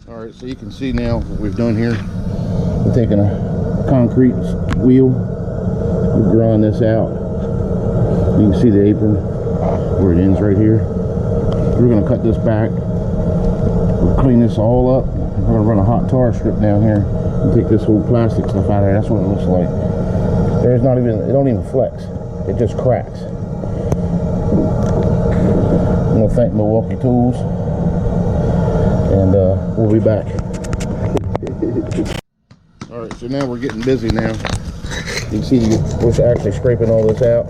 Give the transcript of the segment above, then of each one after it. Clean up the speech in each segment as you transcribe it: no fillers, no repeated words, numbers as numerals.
All right, so you can see now what we've done here. We're taking a concrete wheel, we grind this out. You can see the apron where it ends right here. We're gonna cut this back. We'll clean this all up. We're gonna run a hot tar strip down here and take this whole plastic stuff out of there. That's what it looks like. There's not even, it don't even flex. It just cracks. I'm gonna thank Milwaukee Tools, and we'll be back. All right, so now we're getting busy now. You can see we're actually scraping all this out.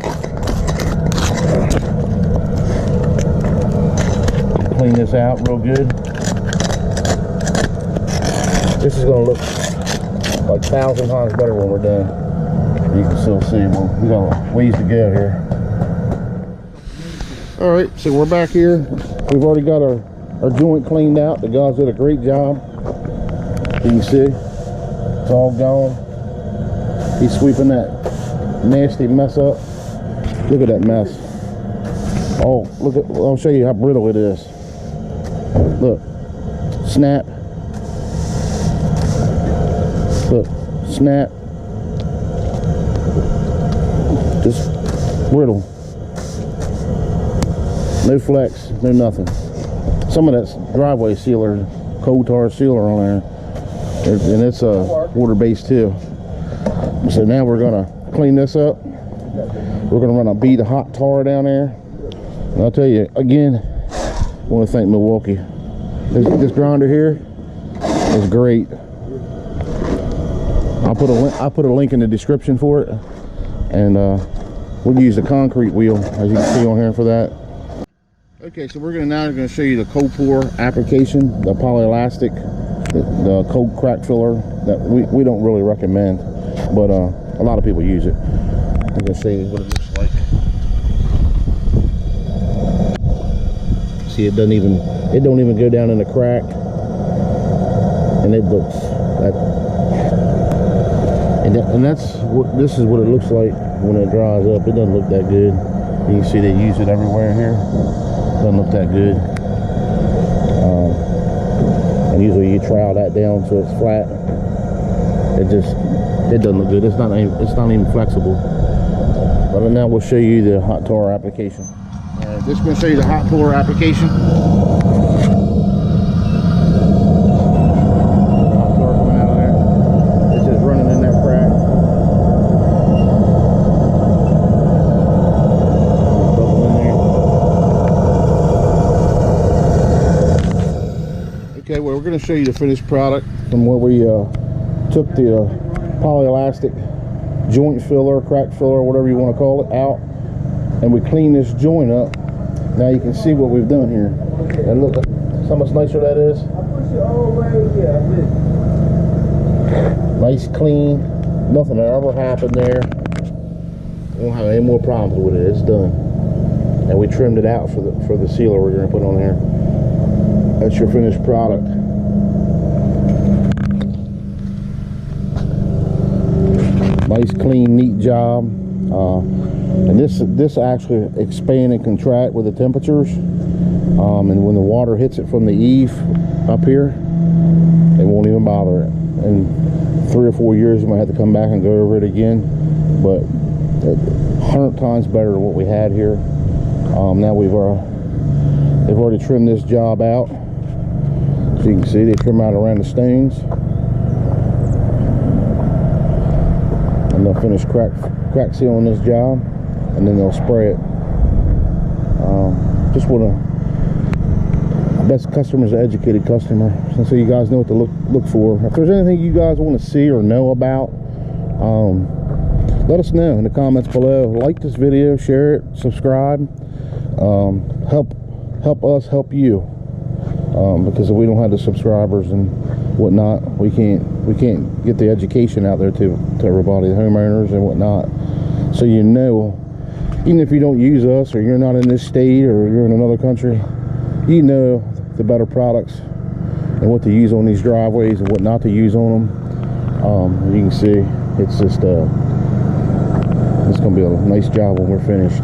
Clean this out real good. This is gonna look like 1,000 times better when we're done. You can still see, well, we got a ways to go here. All right, so we're back here. We've already got our joint cleaned out. The guys did a great job. You can see it's all gone. He's sweeping that nasty mess up. Look at that mess. Oh, look at, I'll show you how brittle it is. Look, snap. Look, snap. Just brittle. No flex, no nothing. Some of that's driveway sealer, coal tar sealer on there, and it's water-based too. So now we're gonna clean this up. We're gonna run a bead of hot tar down there. And I'll tell you again, I want to thank Milwaukee. This grinder here is great. I'll put a link in the description for it, and we'll use the concrete wheel as you can see on here for that. Okay, so we're now going to show you the cold pour application, the polyelastic, the cold crack filler that we don't really recommend, but a lot of people use it. I'm going to show you what it looks like. See, it don't even go down in the crack, and it looks this is what it looks like when it dries up. It doesn't look that good. You can see they use it everywhere here. Doesn't look that good. And usually you trowel that down so it's flat. It doesn't look good. It's not even flexible. But now we'll show you the hot tar application. This is going to show you the hot tar application. Hot tar coming out of there. It's just running in that crack. Okay, well, we're going to show you the finished product from where we took the polyelastic joint filler, crack filler, whatever you want to call it, out, and we cleaned this joint up. Now you can see what we've done here. And look how much nicer that is. Nice, clean, nothing ever happened there. We won't have any more problems with it. It's done. And we trimmed it out for the sealer we're going to put on here. That's your finished product. Nice, clean, neat job. And this actually expand and contract with the temperatures. And when the water hits it from the eave up here, it won't even bother it. In 3 or 4 years, you might have to come back and go over it again. But 100 times better than what we had here. Now they've already trimmed this job out. So you can see they trim out around the stones. And they'll finish crack sealing this job, and then they'll spray it. Just want to, best customer is an educated customer, so you guys know what to look for. If there's anything you guys want to see or know about, let us know in the comments below. Like this video, share it, subscribe. Help us help you, because if we don't have the subscribers and whatnot, we can't get the education out there to everybody, the homeowners and whatnot. So you know, even if you don't use us, or you're not in this state, or you're in another country, you know the better products and what to use on these driveways and what not to use on them. You can see it's just it's gonna be a nice job when we're finished.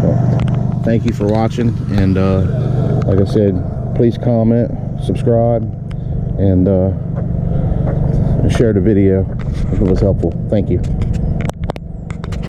But thank you for watching, and like I said, please comment, subscribe, and share the video if it was helpful. Thank you.